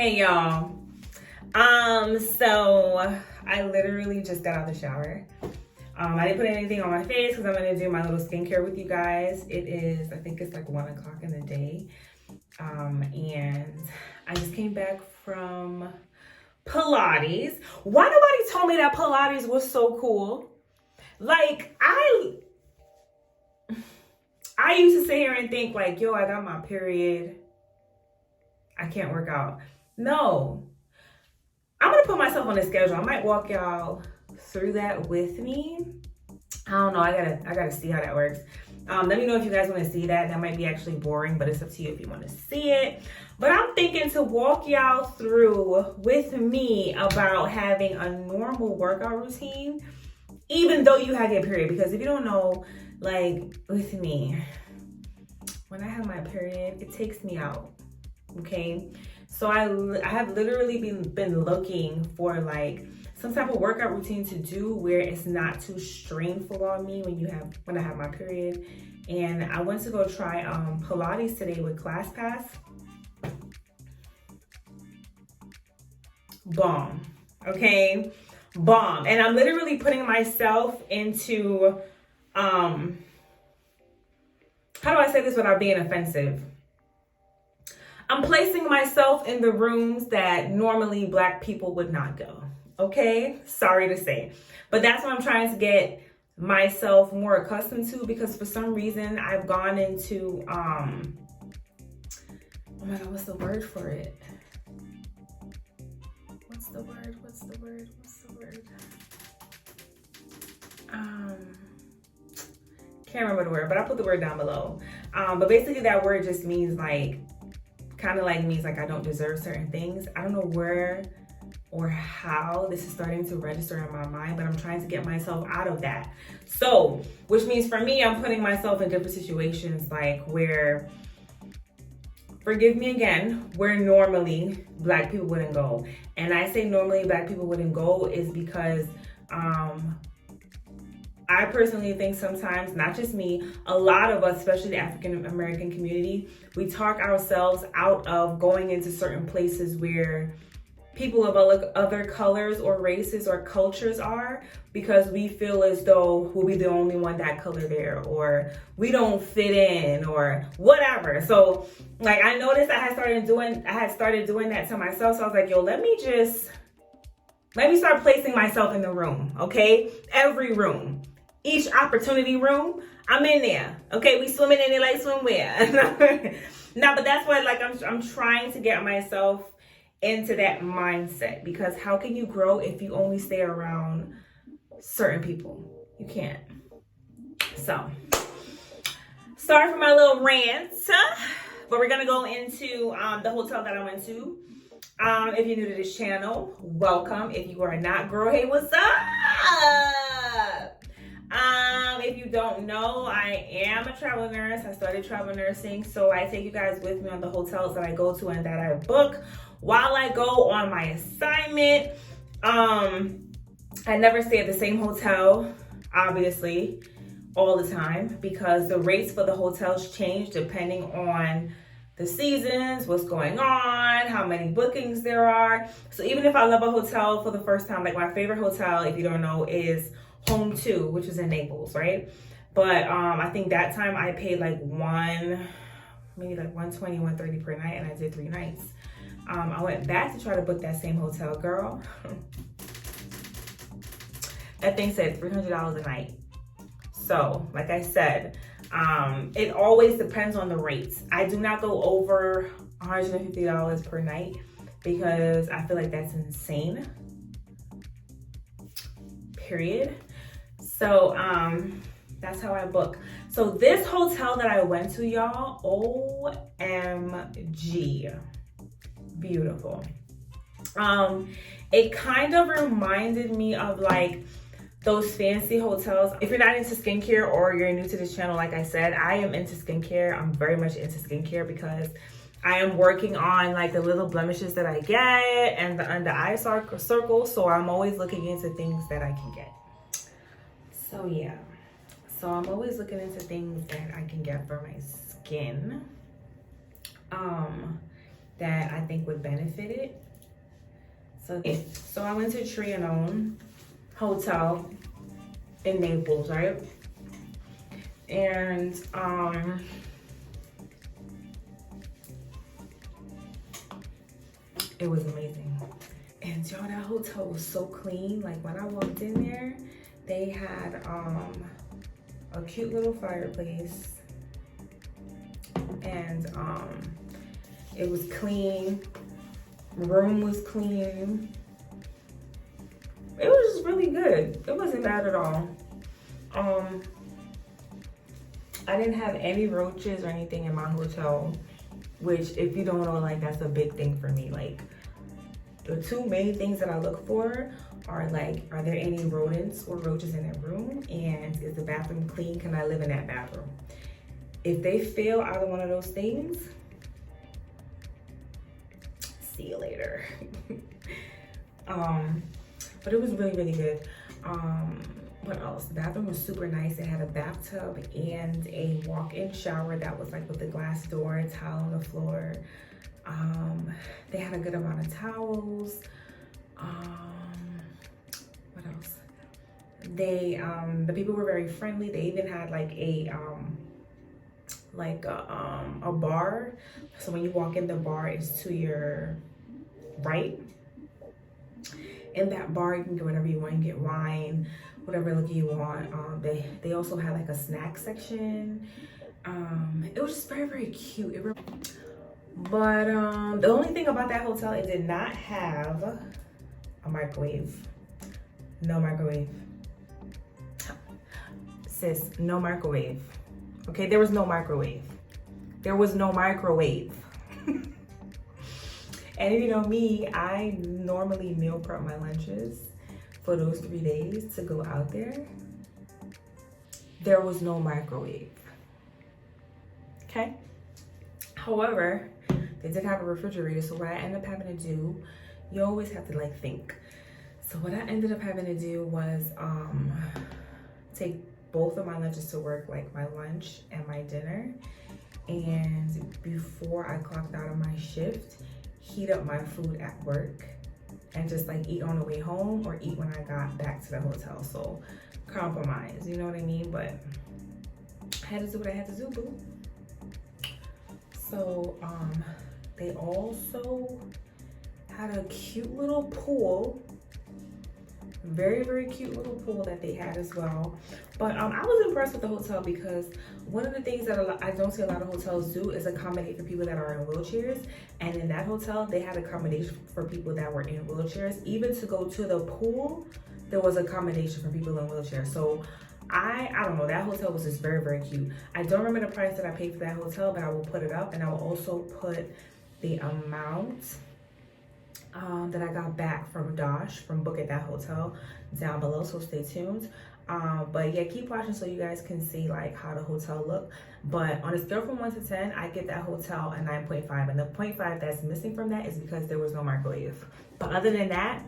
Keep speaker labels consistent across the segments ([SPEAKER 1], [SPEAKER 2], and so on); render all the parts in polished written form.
[SPEAKER 1] Hey y'all. So I literally just got out of the shower. I didn't put anything on my face because I'm gonna do my little skincare with you guys. It is, I think it's like 1 o'clock in the day. And I just came back from Pilates. Why nobody told me that Pilates was so cool? Like I used to sit here and think like, yo, I got my period, I can't work out. No, I'm gonna put myself on a schedule. I might walk y'all through that with me. I don't know. I gotta see how that works. Let me know if you guys want to see that. That might be actually boring, but it's up to you if you want to see it. But I'm thinking to walk y'all through with me about having a normal workout routine, even though you have your period. Because if you don't know, like with me, when I have my period, it takes me out. Okay, so I have literally been looking for like some type of workout routine to do where it's not too strainful on me when I have my period. And I went to go try Pilates today with ClassPass. Bomb. Okay, bomb. And I'm literally putting myself into how do I say this without being offensive? I'm placing myself in the rooms that normally Black people would not go. Okay, sorry to say, but that's what I'm trying to get myself more accustomed to, because for some reason I've gone into oh my god, what's the word for it? What's the word? Can't remember the word, but I'll put the word down below. But basically that word just means like, kind of like means like I don't deserve certain things. I don't know where or how this is starting to register in my mind, but I'm trying to get myself out of that. So, which means for me, I'm putting myself in different situations like where, forgive me again, where normally Black people wouldn't go. And I say normally Black people wouldn't go is because I personally think sometimes, not just me, a lot of us, especially the African American community, we talk ourselves out of going into certain places where people of other colors or races or cultures are, because we feel as though we'll be the only one that color there, or we don't fit in, or whatever. So like I noticed I had started doing that to myself. So I was like, yo, let me start placing myself in the room, okay? Every room. Each opportunity room, I'm in there. Okay, we swimming in it like swimwear. No, but that's what like I'm trying to get myself into that mindset, because how can you grow if you only stay around certain people? You can't. So, sorry for my little rant, but we're gonna go into the hotel that I went to. If you're new to this channel, welcome. If you are not, girl, hey, what's up? If you don't know, I am a travel nurse. I started travel nursing, so I take you guys with me on the hotels that I go to and that I book while I go on my assignment. I never stay at the same hotel, obviously, all the time, because the rates for the hotels change depending on the seasons, what's going on, how many bookings there are. So even if I love a hotel for the first time, like my favorite hotel, if you don't know, is Home 2, which is in Naples, right? But I think that time I paid like maybe like $120, $130 per night, and I did 3 nights. I went back to try to book that same hotel, girl. That thing said $300 a night. So, like I said, it always depends on the rates. I do not go over $150 per night because I feel like that's insane. Period. So, that's how I book. So this hotel that I went to, y'all, OMG, beautiful. It kind of reminded me of like those fancy hotels. If you're not into skincare or you're new to this channel, like I said, I am into skincare. I'm very much into skincare because I am working on like the little blemishes that I get and the under eye circle. So I'm always looking into things that I can get. So yeah. So I'm always looking into things that I can get for my skin. that I think would benefit it. So I went to Trianon Hotel in Naples, right? And it was amazing. And y'all, that hotel was so clean. Like when I walked in there, they had a cute little fireplace, and it was clean. Room was clean. It was just really good. It wasn't bad at all. I didn't have any roaches or anything in my hotel, which, if you don't know, like, that's a big thing for me. Like, the two main things that I look for are like, are there any rodents or roaches in that room? And is the bathroom clean? Can I live in that bathroom? If they fail either one of those things, see you later. But it was really, really good. What else? The bathroom was super nice. It had a bathtub and a walk-in shower that was like with the glass door, towel on the floor. They had a good amount of towels. What else? They the people were very friendly. They even had like a bar. So when you walk in, the bar is to your right. In that bar, you can get whatever you want. You can get wine, whatever liquor you want. They also had like a snack section. It was just very, very cute. But the only thing about that hotel, it did not have a microwave. No microwave. Sis, no microwave. Okay, there was no microwave. There was no microwave. And if you know me, I normally meal prep my lunches for those 3 days to go out there. There was no microwave. Okay? However, they did have a refrigerator, so what I ended up having to do, you always have to like think. So what I ended up having to do was take both of my lunches to work, like my lunch and my dinner. And before I clocked out of my shift, heat up my food at work and just like eat on the way home or eat when I got back to the hotel. So compromise, you know what I mean? But I had to do what I had to do, boo. So they also had a cute little pool. Very, very cute little pool that they had as well. But I was impressed with the hotel because one of the things that I don't see a lot of hotels do is accommodate for people that are in wheelchairs. And in that hotel, they had accommodation for people that were in wheelchairs. Even to go to the pool, there was accommodation for people in wheelchairs. So I don't know, that hotel was just very, very cute. I don't remember the price that I paid for that hotel, but I will put it up, and I will also put the amount that I got back from Dosh from booking that hotel down below, so stay tuned. But yeah, keep watching so you guys can see like how the hotel looked. But on a scale from 1 to 10, I give that hotel a 9.5, and the 0.5 that's missing from that is because there was no microwave. But other than that,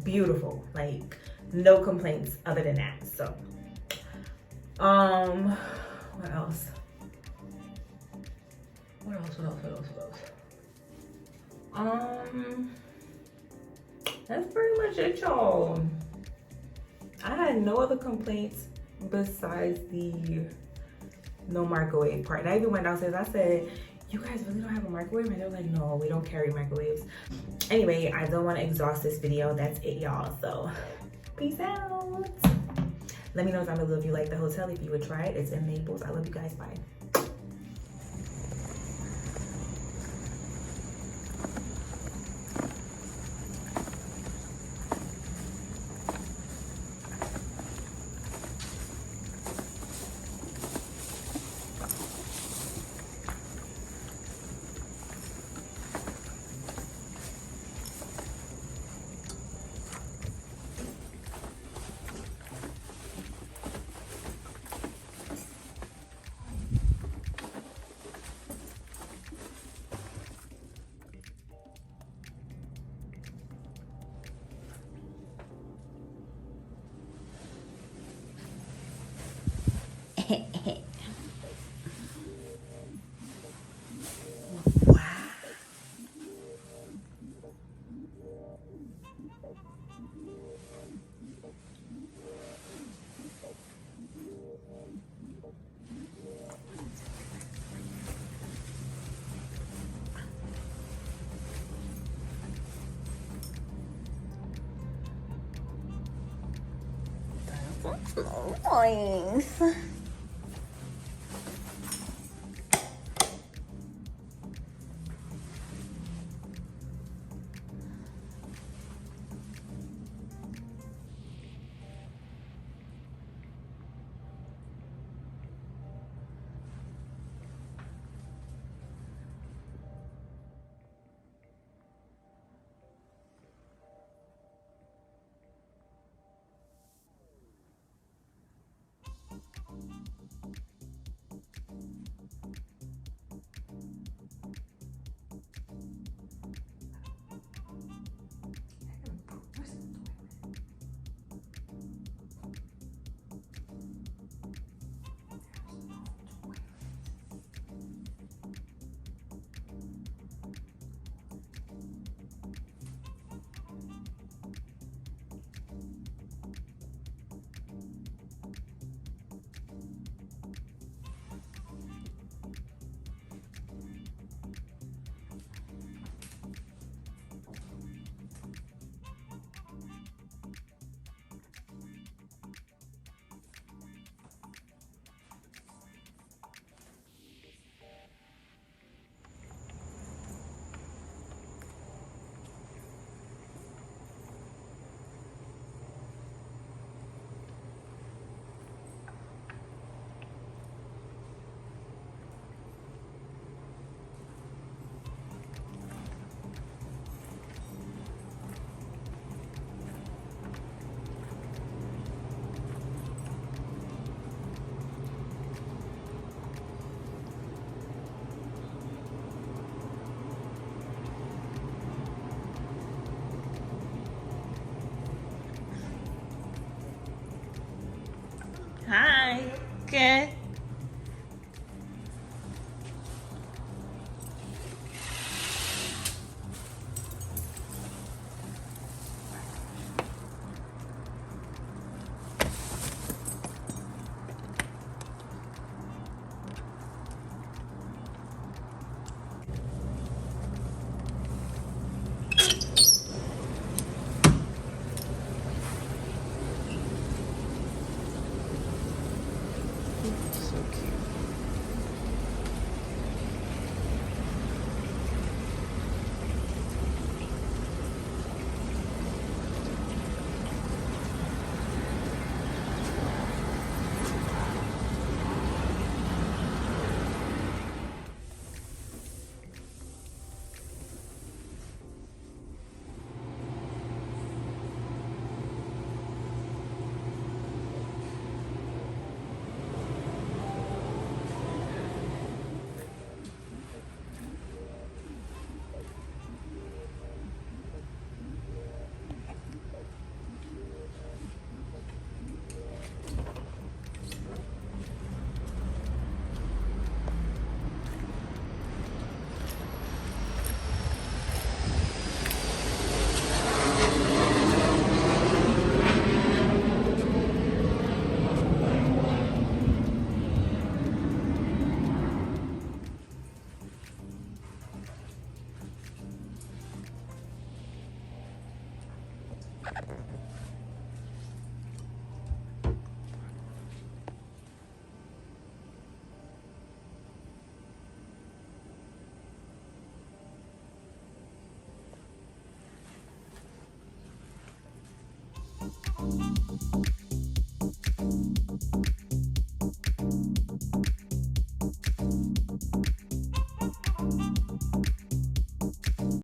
[SPEAKER 1] beautiful. Like, no complaints other than that. So what else? That's pretty much it, y'all. I had no other complaints besides the no microwave part. And I even went downstairs, I said, you guys really don't have a microwave? And they were like, no, we don't carry microwaves. Anyway, I don't want to exhaust this video. That's it, y'all. So peace out. Let me know down below if you like the hotel, if you would try it. It's in Naples. I love you guys. Bye. Wow.
[SPEAKER 2] Nice. Hi. Good. So cute.